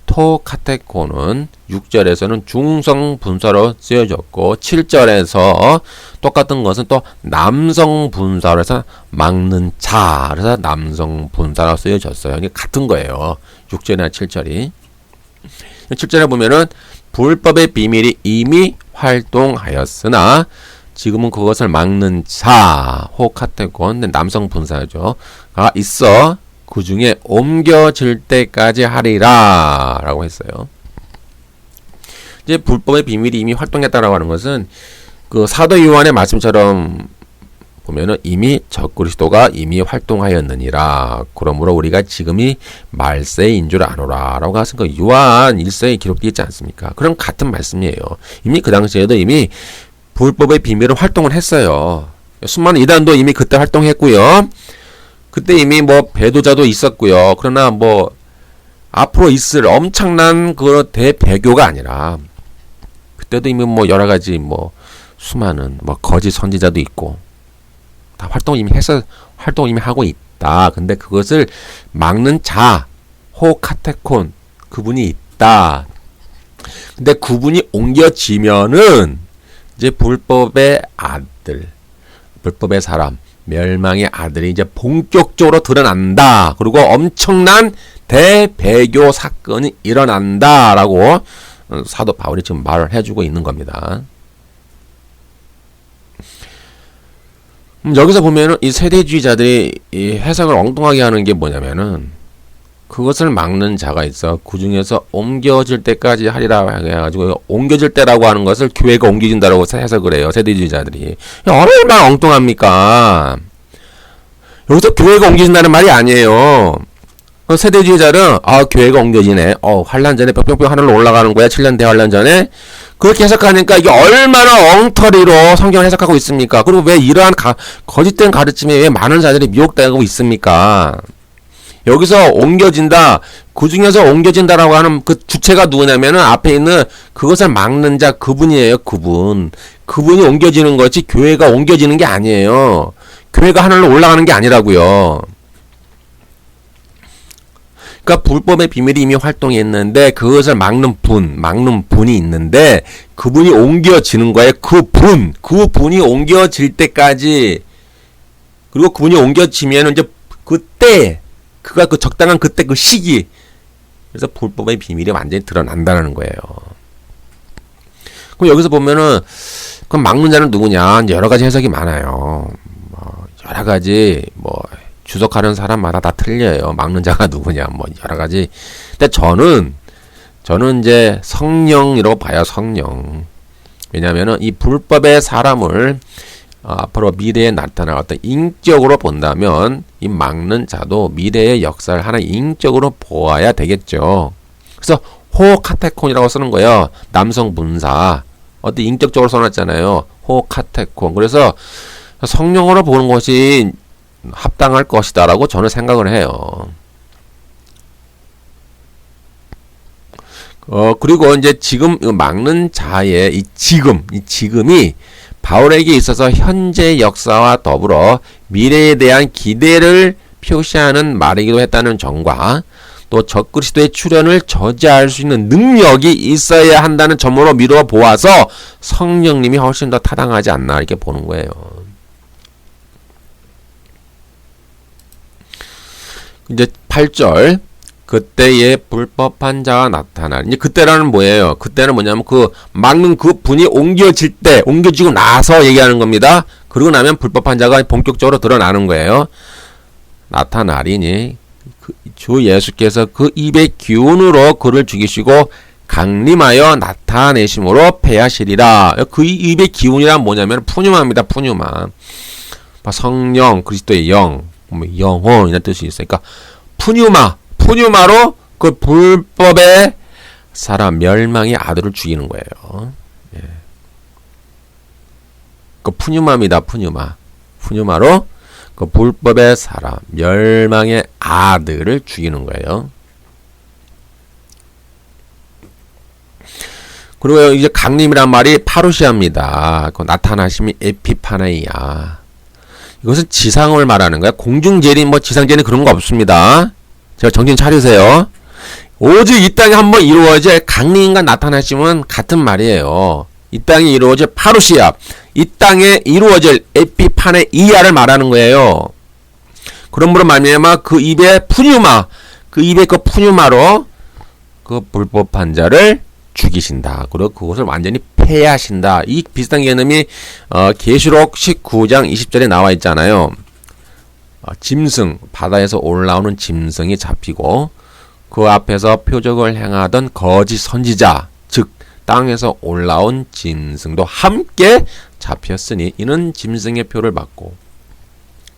토카테콘은 6절에서는 중성 분사로 쓰여졌고 7절에서 똑같은 것은 또 남성 분사로 해서 막는 자, 그래서 남성 분사로 쓰여졌어요. 이게 같은 거예요. 6절이나 7절이. 7절에 보면은 불법의 비밀이 이미 활동하였으나 지금은 그것을 막는 자, 호카테콘, 남성 분사죠. 가 있어 그 중에 옮겨질 때까지 하리라 라고 했어요. 이제 불법의 비밀이 이미 활동했다라고 하는 것은 그 사도 요한의 말씀처럼 보면은 이미 적그리스도가 이미 활동하였느니라. 그러므로 우리가 지금이 말세인 줄 아노라 라고 하신 거 요한 1서에 기록되어 있지 않습니까? 그런 같은 말씀이에요. 이미 그 당시에도 이미 불법의 비밀은 활동을 했어요. 수많은 이단도 이미 그때 활동했고요. 그때 이미 배도자도 있었고요. 그러나 앞으로 있을 엄청난 그 대배교가 아니라 그때도 이미 여러 가지 수많은 거짓 선지자도 있고 다 활동 이미 하고 있다. 근데 그것을 막는 자, 호카테콘 그분이 있다. 근데 그분이 옮겨지면은 이제 불법의 아들, 불법의 사람, 멸망의 아들이 이제 본격적으로 드러난다. 그리고 엄청난 대배교 사건이 일어난다라고 사도 바울이 지금 말을 해주고 있는 겁니다. 여기서 보면은 이 세대주의자들이 이 해석을 엉뚱하게 하는 게 뭐냐면은 그것을 막는 자가 있어. 그 중에서 옮겨질 때까지 하리라 해가지고 옮겨질 때라고 하는 것을 교회가 옮겨진다라고 해석을 해요. 세대주의자들이. 얼마나 엉뚱합니까? 여기서 교회가 옮겨진다는 말이 아니에요. 세대주의자는 교회가 옮겨지네. 환란 전에 뿅뿅뿅 하늘로 올라가는 거야. 7년 대환란 전에. 그렇게 해석하니까 이게 얼마나 엉터리로 성경을 해석하고 있습니까? 그리고 왜 이러한 거짓된 가르침에 왜 많은 자들이 미혹되고 있습니까? 여기서 옮겨진다. 그 중에서 옮겨진다라고 하는 그 주체가 누구냐면은 앞에 있는 그것을 막는 자 그분이에요. 그분이 옮겨지는 거지 교회가 옮겨지는 게 아니에요. 교회가 하늘로 올라가는 게 아니라고요. 그러니까 불법의 비밀이 이미 활동했는데 그것을 막는 분이 있는데 그분이 옮겨지는 거예요. 그분이 옮겨질 때까지. 그리고 그분이 옮겨지면 이제 그때 그가 그 적당한 그때 그 시기. 그래서 불법의 비밀이 완전히 드러난다는 거예요. 그럼 여기서 보면은 그럼 막는 자는 누구냐? 이제 여러 가지 해석이 많아요. 여러 가지 주석하는 사람마다 다 틀려요. 막는 자가 누구냐? 여러 가지. 근데 저는 이제 성령이라고 봐요. 성령. 왜냐면은 이 불법의 사람을 앞으로 미래에 나타날 어떤 인격으로 본다면 이 막는 자도 미래의 역사를 하나 인격으로 보아야 되겠죠. 그래서 호카테콘이라고 쓰는 거예요. 남성 분사. 어떤 인격적으로 써놨잖아요. 호카테콘. 그래서 성령으로 보는 것이 합당할 것이다라고 저는 생각을 해요. 그리고 이제 지금 막는 자의 이 지금이 바울에게 있어서 현재 역사와 더불어 미래에 대한 기대를 표시하는 말이기도 했다는 점과 또 적그리스도의 출현을 저지할 수 있는 능력이 있어야 한다는 점으로 미루어 보아서 성령님이 훨씬 더 타당하지 않나 이렇게 보는 거예요. 이제 8절 그때의 불법한 자가 나타나니 이제 그때라는 뭐예요? 그때는 뭐냐면 그 막는 그 분이 옮겨지고 나서 얘기하는 겁니다. 그러고 나면 불법한 자가 본격적으로 드러나는 거예요. 나타나리니 주 예수께서 그 입의 기운으로 그를 죽이시고 강림하여 나타내심으로 패하시리라. 그 입의 기운이란 뭐냐면 푸뉴마입니다. 푸뉴마. 성령, 그리스도의 영, 영혼 이런 뜻이 있으니까 푸뉴마로 그 불법의 사람 멸망의 아들을 죽이는 거예요. 예. 그 푸뉴마입니다. 푸뉴마로 그 불법의 사람 멸망의 아들을 죽이는 거예요. 그리고 이제 강림이란 말이 파루시아입니다. 그 나타나심이 에피파네이아. 이것은 지상을 말하는 거야. 공중재림, 지상재림 그런 거 없습니다. 제가 정신 차리세요. 오직 이 땅에 한번 이루어질 강림과 나타나심은 같은 말이에요. 이 땅에 이루어질 파루시아, 이 땅에 이루어질 에피파네이아를 말하는 거예요. 그러므로 말미암아 그 입에 그 푸뉴마로 그 불법한 자를 죽이신다. 그리고 그것을 완전히 패하신다. 이 비슷한 개념이 계시록 19장 20절에 나와 있잖아요. 짐승, 바다에서 올라오는 짐승이 잡히고 그 앞에서 표적을 행하던 거짓 선지자, 즉 땅에서 올라온 짐승도 함께 잡혔으니 이는 짐승의 표를 받고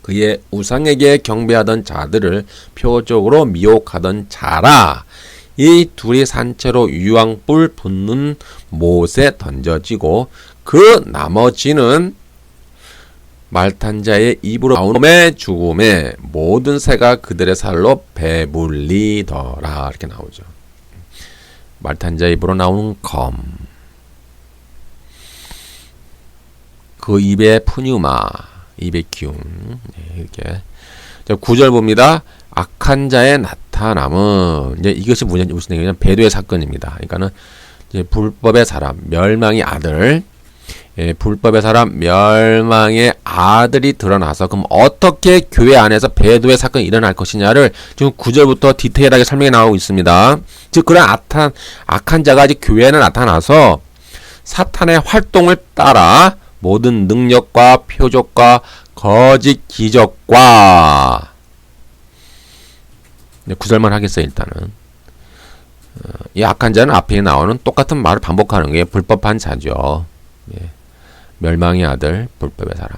그의 우상에게 경배하던 자들을 표적으로 미혹하던 자라. 이 둘이 산채로 유황불 붙는 못에 던져지고 그 나머지는 말탄 자의 입으로 나오는 죽음에 모든 새가 그들의 살로 배불리더라. 이렇게 나오죠. 말탄 자의 입으로 나오는 검, 그 입의 푸뉴마, 입의 기운. 이렇게 9절 봅니다. 악한 자의 나타남은 이제 이것이 무슨 얘기냐면 배도의 사건입니다. 그러니까는 이제 불법의 사람 멸망의 아들, 불법의 사람 멸망의 아들이 드러나서 그럼 어떻게 교회 안에서 배도의 사건이 일어날 것이냐를 지금 9절부터 디테일하게 설명이 나오고 있습니다. 즉 그런 악한 자가 이제 교회 안에 나타나서 사탄의 활동을 따라 모든 능력과 표적과 거짓 기적과 9절만 하겠어요. 일단은 이 악한 자는 앞에 나오는 똑같은 말을 반복하는 게 불법한 자죠. 예. 멸망의 아들, 불법의 사람.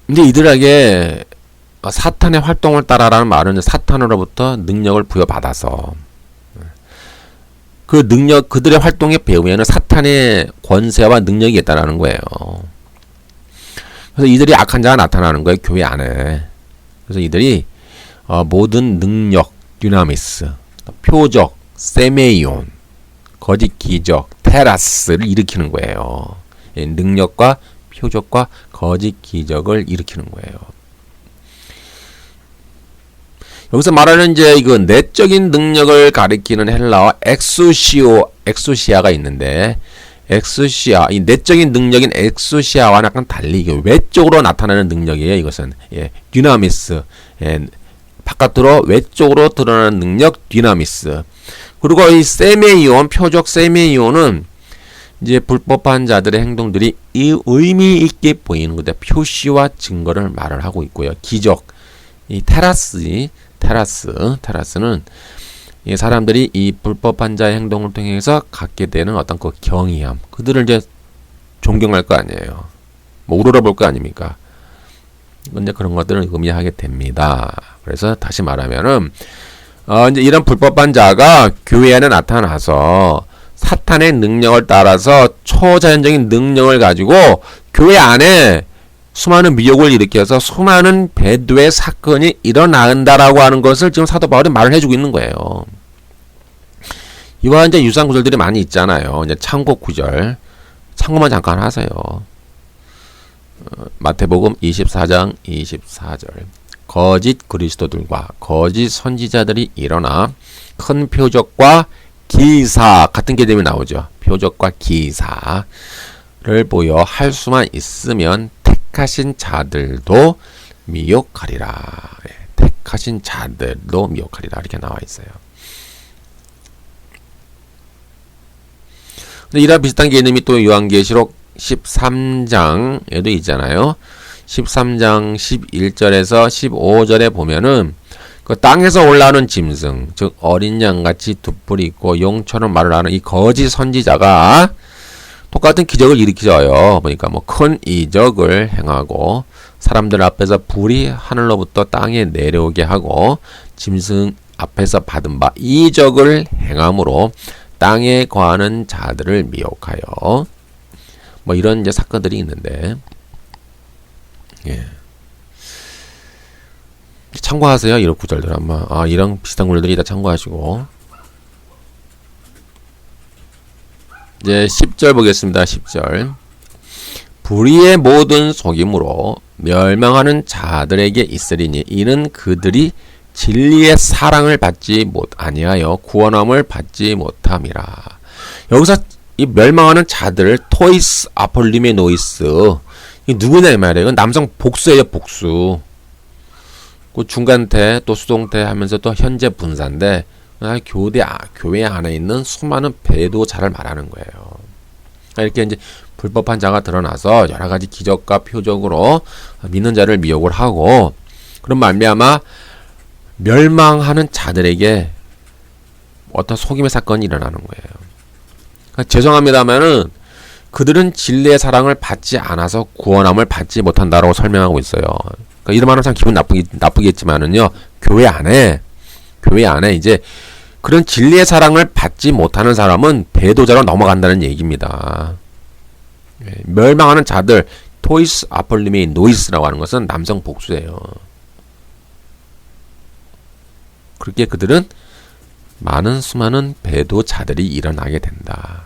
근데 이들에게 사탄의 활동을 따라라는 말은 사탄으로부터 능력을 부여받아서 그 능력, 그들의 활동의 배후에는 사탄의 권세와 능력이 있다는 거예요. 그래서 이들이 악한 자가 나타나는 거예요, 교회 안에. 그래서 이들이 모든 능력, 듀나미스, 표적, 세메이온, 거짓 기적, 테라스를 일으키는 거예요. 능력과 표적과 거짓 기적을 일으키는 거예요. 여기서 말하는 이제 이거 내적인 능력을 가리키는 헬라어 엑소시아가 있는데, 엑소시아, 이 내적인 능력인 엑소시아와는 약간 달리 이게 외적으로 나타나는 능력이에요. 이것은 듀나미스, 바깥으로 외적으로 드러나는 능력 듀나미스. 그리고 이 세메이온, 표적 세메이온은 이제 불법한 자들의 행동들이 이 의미 있게 보이는 건데 표시와 증거를 말을 하고 있고요. 기적, 이 테라스는 이 사람들이 이 불법한 자의 행동을 통해서 갖게 되는 어떤 그 경이함, 그들을 이제 존경할 거 아니에요. 뭐 우러러볼 거 아닙니까? 근데 그런 것들을 의미하게 됩니다. 그래서 다시 말하면은 이제 이런 불법한 자가 교회 안에 나타나서 사탄의 능력을 따라서 초자연적인 능력을 가지고 교회 안에 수많은 미혹을 일으켜서 수많은 배도의 사건이 일어난다라고 하는 것을 지금 사도 바울이 말을 해주고 있는 거예요. 이와 이제 유사한 구절들이 많이 있잖아요. 이제 참고 구절. 참고만 잠깐 하세요. 마태복음 24장 24절. 거짓 그리스도들과 거짓 선지자들이 일어나 큰 표적과 기사 같은 개념이 나오죠. 표적과 기사를 보여 할 수만 있으면 택하신 자들도 미혹하리라. 택하신 자들도 미혹하리라. 이렇게 나와 있어요. 근데 이랑 비슷한 개념이 또 요한계시록 13장에도 있잖아요. 13장 11절에서 15절에 보면은 그 땅에서 올라오는 짐승, 즉 어린 양같이 두 뿔이 있고 용처럼 말을 하는 이 거짓 선지자가 똑같은 기적을 일으키져요. 보니까 뭐 큰 이적을 행하고 사람들 앞에서 불이 하늘로부터 땅에 내려오게 하고 짐승 앞에서 받은 바 이적을 행함으로 땅에 거하는 자들을 미혹하여 뭐 이런 이제 사건들이 있는데, 예. 참고하세요. 이런 구절들 아마 이런 비슷한 구절들이 다 참고하시고. 이제 10절 보겠습니다. 10절. 불의의 모든 속임으로 멸망하는 자들에게 있으리니 이는 그들이 진리의 사랑을 받지 아니하여 구원함을 받지 못함이라. 여기서 이 멸망하는 자들 토이스 아폴리메 노이스 이 누구냐 이 말이에요. 이건 남성 복수예요. 복수. 그 중간태 또 수동태 하면서 또 현재 분사인데 교회 안에 있는 수많은 배도자를 말하는 거예요. 이렇게 이제 불법한 자가 드러나서 여러 가지 기적과 표적으로 믿는 자를 미혹을 하고 그런 말미암아 멸망하는 자들에게 어떤 속임의 사건이 일어나는 거예요. 그러니까 죄송합니다만은 그들은 진리의 사랑을 받지 않아서 구원함을 받지 못한다라고 설명하고 있어요. 그러니까 이런 말은 참 기분 나쁘겠지만은요, 교회 안에 이제 그런 진리의 사랑을 받지 못하는 사람은 배도자로 넘어간다는 얘기입니다. 멸망하는 자들, 토이스 아폴리메이 노이스라고 하는 것은 남성 복수예요. 그렇게 그들은 수많은 배도자들이 일어나게 된다.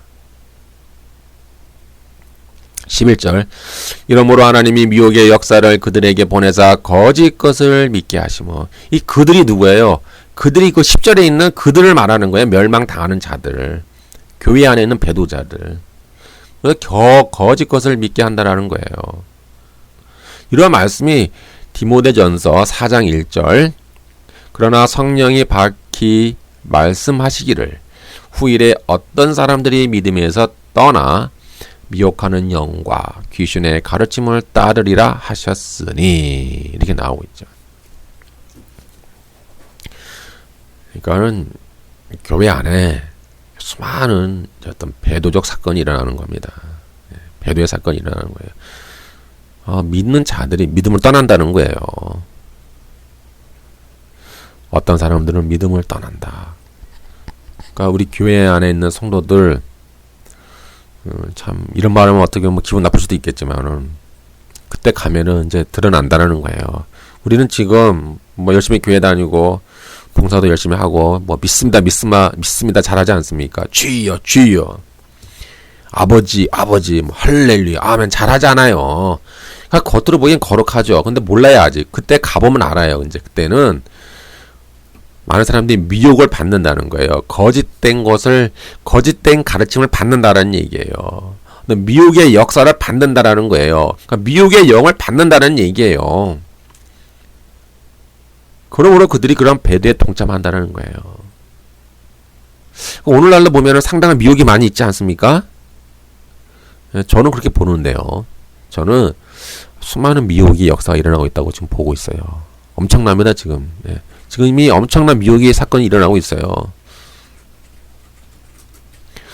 11절. 이러므로 하나님이 미혹의 역사를 그들에게 보내사 거짓 것을 믿게 하시며, 이 그들이 누구예요? 그들이 그 10절에 있는 그들을 말하는 거예요. 멸망당하는 자들. 교회 안에 있는 배도자들. 거짓 것을 믿게 한다라는 거예요. 이런 말씀이 디모데전서 4장 1절. 그러나 성령이 밝히 말씀하시기를 후일에 어떤 사람들이 믿음에서 떠나 미혹하는 영과 귀신의 가르침을 따르리라 하셨으니 이렇게 나오고 있죠. 그러니까는 교회 안에 수많은 어떤 배도적 사건이 일어나는 겁니다. 배도의 사건이 일어나는 거예요. 믿는 자들이 믿음을 떠난다는 거예요. 어떤 사람들은 믿음을 떠난다. 그러니까 우리 교회 안에 있는 성도들 참 이런 말하면 어떻게 보면 기분 나쁠 수도 있겠지만은 그때 가면은 이제 드러난다는 거예요. 우리는 지금 뭐 열심히 교회 다니고 봉사도 열심히 하고 뭐 믿습니다 잘하지 않습니까? 주여 아버지 뭐 할렐루야 아멘 잘하잖아요. 그러니까 겉으로 보기엔 거룩하죠. 근데 몰라요 아직. 그때 가보면 알아요. 이제 그때는 많은 사람들이 미혹을 받는다는 거예요. 거짓된 가르침을 받는다라는 얘기예요. 미혹의 역사를 받는다라는 거예요. 그러니까 미혹의 영을 받는다는 얘기예요. 그러므로 그들이 그런 배도에 동참한다는 거예요. 오늘날로 보면 상당한 미혹이 많이 있지 않습니까? 저는 그렇게 보는데요. 저는 수많은 미혹의 역사가 일어나고 있다고 지금 보고 있어요. 엄청납니다 지금. 지금 이미 엄청난 미혹의 사건이 일어나고 있어요.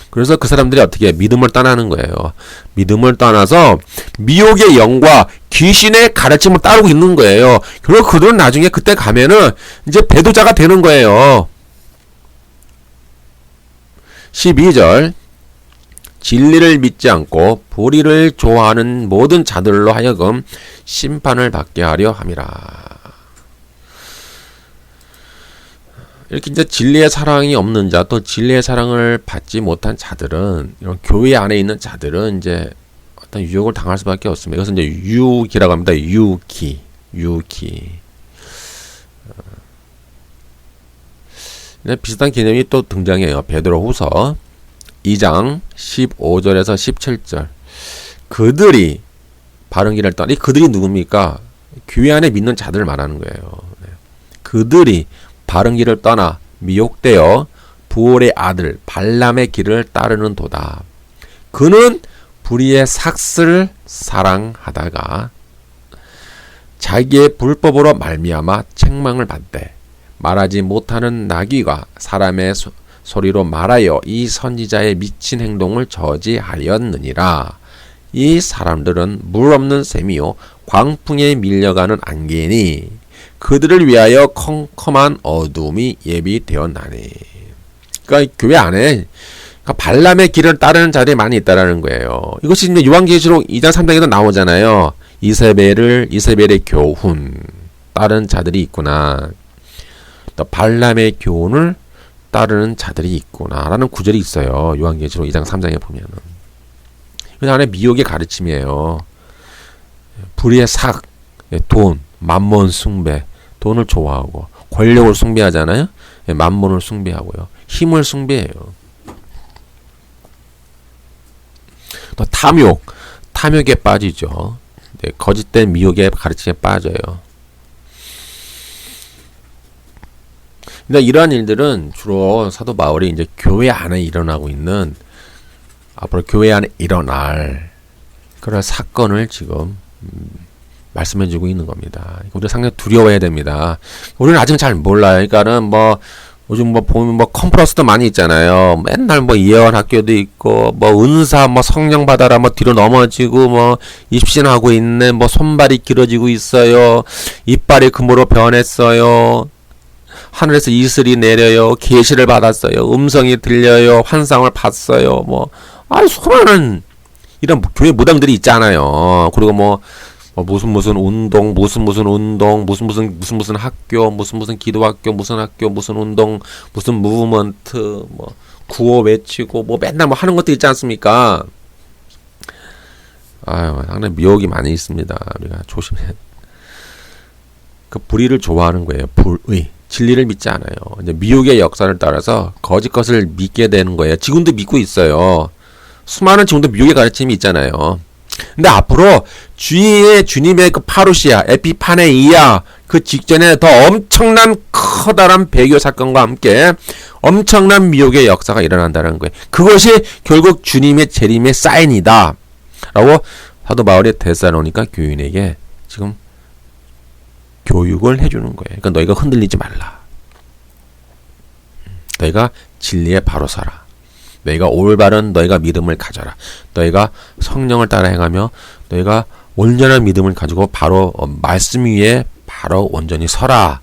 그래서 그 사람들이 어떻게 믿음을 떠나는 거예요. 믿음을 떠나서 미혹의 영과 귀신의 가르침을 따르고 있는 거예요. 그리고 그들은 나중에 그때 가면은 이제 배도자가 되는 거예요. 12절 진리를 믿지 않고 불의를 좋아하는 모든 자들로 하여금 심판을 받게 하려 함이라. 이렇게 이제 진리의 사랑이 없는 자, 또 진리의 사랑을 받지 못한 자들은, 이런 교회 안에 있는 자들은 이제 어떤 유혹을 당할 수밖에 없습니다. 이것은 이제 유기라고 합니다. 유기. 비슷한 개념이 또 등장해요. 베드로후서 2장 15절에서 17절. 그들이 바른 길을 떠나, 이 그들이 누굽니까? 교회 안에 믿는 자들을 말하는 거예요. 그들이 바른 길을 떠나 미혹되어 부올의 아들 발람의 길을 따르는 도다. 그는 불의의 삭슬을 사랑하다가 자기의 불법으로 말미암아 책망을 받되 말하지 못하는 나귀가 사람의 소리로 말하여 이 선지자의 미친 행동을 저지하였느니라. 이 사람들은 물 없는 샘이요 광풍에 밀려가는 안개니 그들을 위하여 컴컴한 어둠이 예비되었나니. 그러니까 교회 안에 발람의 길을 따르는 자들이 많이 있다라는 거예요. 이것이 이제 요한계시록 2장 3장에도 나오잖아요. 이세벨의 교훈 따르는 자들이 있구나. 또 발람의 교훈을 따르는 자들이 있구나라는 구절이 있어요. 요한계시록 2장 3장에 보면은. 그 안에 미혹의 가르침이에요. 불의의 삭, 돈, 만몬 숭배, 돈을 좋아하고 권력을 숭배하잖아요. 만몬을 숭배하고요. 힘을 숭배해요. 또 탐욕에 빠지죠. 거짓된 미혹의 가르침에 빠져요. 근데 이러한 일들은 주로 사도 바울이 이제 교회 안에 일어나고 있는, 앞으로 교회 안에 일어날 그런 사건을 지금 말씀해주고 있는 겁니다. 우리가 상당히 두려워해야 됩니다. 우리는 아직 잘 몰라요. 그러니까는 요즘 보면 컨퍼런스도 많이 있잖아요. 맨날 예언 학교도 있고, 은사, 성령 받아라, 뒤로 넘어지고, 입신하고 있는, 손발이 길어지고 있어요. 이빨이 금으로 변했어요. 하늘에서 이슬이 내려요. 계시를 받았어요. 음성이 들려요. 환상을 봤어요. 수많은 이런 교회 무당들이 있잖아요. 그리고 무슨 운동, 무슨 운동, 무슨 학교, 무슨 기도학교, 무슨 학교, 무슨 운동, 무슨 무브먼트, 구호 외치고, 맨날 하는 것도 있지 않습니까? 상당히 미혹이 많이 있습니다. 우리가 조심해. 그 불의를 좋아하는 거예요. 불의. 진리를 믿지 않아요. 이제 미혹의 역사를 따라서 거짓 것을 믿게 되는 거예요. 지금도 믿고 있어요. 수많은 지금도 미혹의 가르침이 있잖아요. 근데 앞으로 주님의 그 파루시아, 에피파네이아 그 직전에 더 엄청난 커다란 배교 사건과 함께 엄청난 미혹의 역사가 일어난다는 거예요. 그것이 결국 주님의 재림의 사인이다 라고 사도 바울이 데살로니가 교인에게 지금 교육을 해주는 거예요. 그러니까 너희가 흔들리지 말라. 너희가 진리에 바로 서라. 너희가 올바른 너희가 믿음을 가져라. 너희가 성령을 따라 행하며 너희가 온전한 믿음을 가지고 바로 말씀 위에 바로 온전히 서라.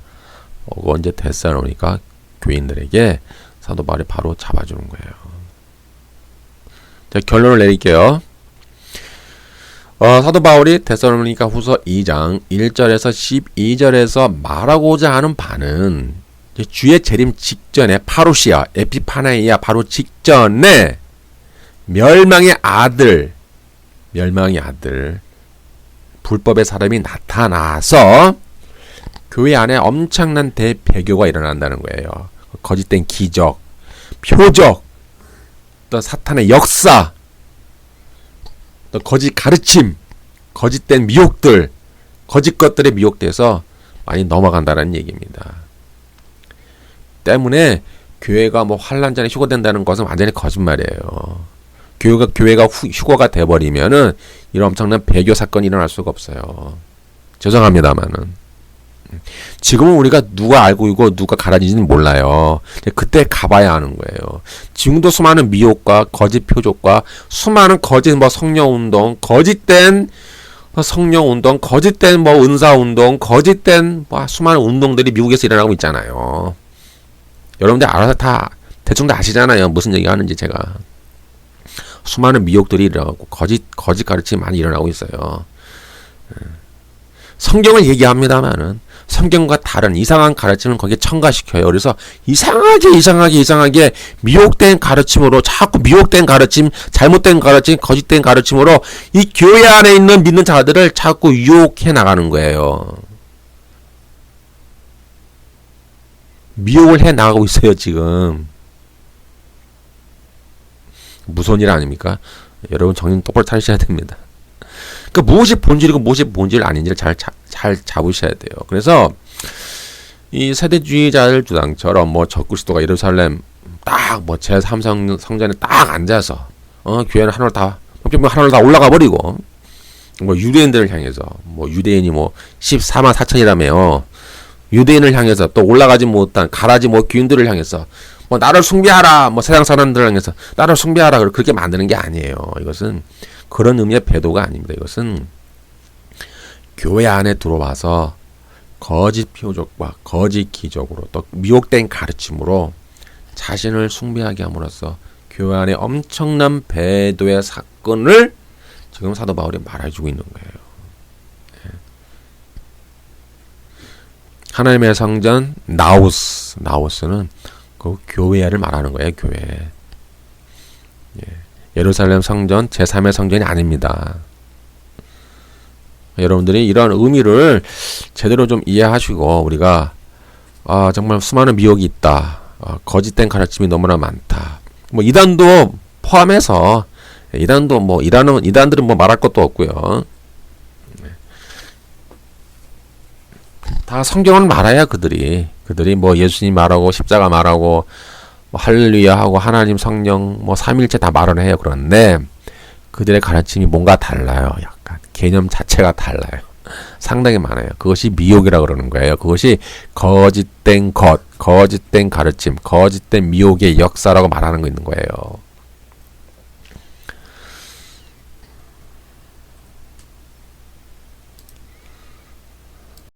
이제 데살로니가 교인들에게 사도 바울이 바로 잡아주는 거예요. 자, 결론을 내릴게요. 사도 바울이 데살로니가 후서 2장 1절에서 12절에서 말하고자 하는 바는 주의 재림 직전에 파루시아, 에피파네이아 바로 직전에 멸망의 아들, 불법의 사람이 나타나서 교회 안에 엄청난 대배교가 일어난다는 거예요. 거짓된 기적, 표적, 또 사탄의 역사, 또 거짓 가르침, 거짓된 미혹들, 거짓 것들에 미혹돼서 많이 넘어간다는 얘기입니다. 때문에 교회가 환란전에 휴거된다는 것은 완전히 거짓말이에요. 교회가 휴거가 돼버리면은 이런 엄청난 배교 사건이 일어날 수가 없어요. 죄송합니다만은. 지금은 우리가 누가 알고 있고 누가 가라지지는 몰라요. 그때 가봐야 하는 거예요. 지금도 수많은 미혹과 거짓 표적과 수많은 거짓 성령운동, 거짓된 성령운동, 거짓된 은사운동, 거짓된 수많은 운동들이 미국에서 일어나고 있잖아요. 여러분들 알아서 다 대충 다 아시잖아요. 무슨 얘기 하는지 제가. 수많은 미혹들이 일어나고 거짓 가르침이 많이 일어나고 있어요. 성경을 얘기합니다만은 성경과 다른 이상한 가르침을 거기에 첨가시켜요. 그래서 이상하게 미혹된 가르침으로 자꾸 미혹된 가르침, 잘못된 가르침, 거짓된 가르침으로 이 교회 안에 있는 믿는 자들을 자꾸 유혹해 나가는 거예요. 미혹을 해 나가고 있어요, 지금. 무서운 일 아닙니까? 여러분 정신 똑바로 차리셔야 됩니다. 그러니까 무엇이 본질이고 무엇이 본질 아닌지를 잘 잡으셔야 돼요. 그래서 이 세대주의자들 주장처럼 뭐 적그리스도가 예루살렘 딱 뭐 제3 성전에 딱 앉아서 교회는 하나로 다 올라가 버리고 뭐 유대인들을 향해서 뭐 유대인이 뭐 14만 4천이라며요. 유대인을 향해서 또 올라가지 못한 가라지 뭐 귀인들을 향해서 뭐 나를 숭배하라 뭐 세상 사람들을 향해서 나를 숭배하라 그렇게 만드는 게 아니에요. 이것은 그런 의미의 배도가 아닙니다. 이것은 교회 안에 들어와서 거짓 표적과 거짓 기적으로 또 미혹된 가르침으로 자신을 숭배하게 함으로써 교회 안에 엄청난 배도의 사건을 지금 사도 바울이 말해주고 있는 거예요. 하나님의 성전 나우스는 그 교회를 말하는 거예요. 교회. 예루살렘 성전 제3의 성전이 아닙니다. 여러분들이 이런 의미를 제대로 좀 이해하시고 우리가 정말 수많은 미혹이 있다. 거짓된 가르침이 너무나 많다. 뭐 이단도 포함해서 이단들은 뭐 말할 것도 없고요. 다 성경을 말아야 그들이 뭐 예수님 말하고 십자가 말하고 뭐 할렐루야 하고 하나님 성령 뭐 삼일체 다 말을 해요. 그런데 그들의 가르침이 뭔가 달라요. 약간 개념 자체가 달라요. 상당히 많아요. 그것이 미혹이라 그러는 거예요. 그것이 거짓된 거짓된 가르침, 거짓된 미혹의 역사라고 말하는 거 있는 거예요.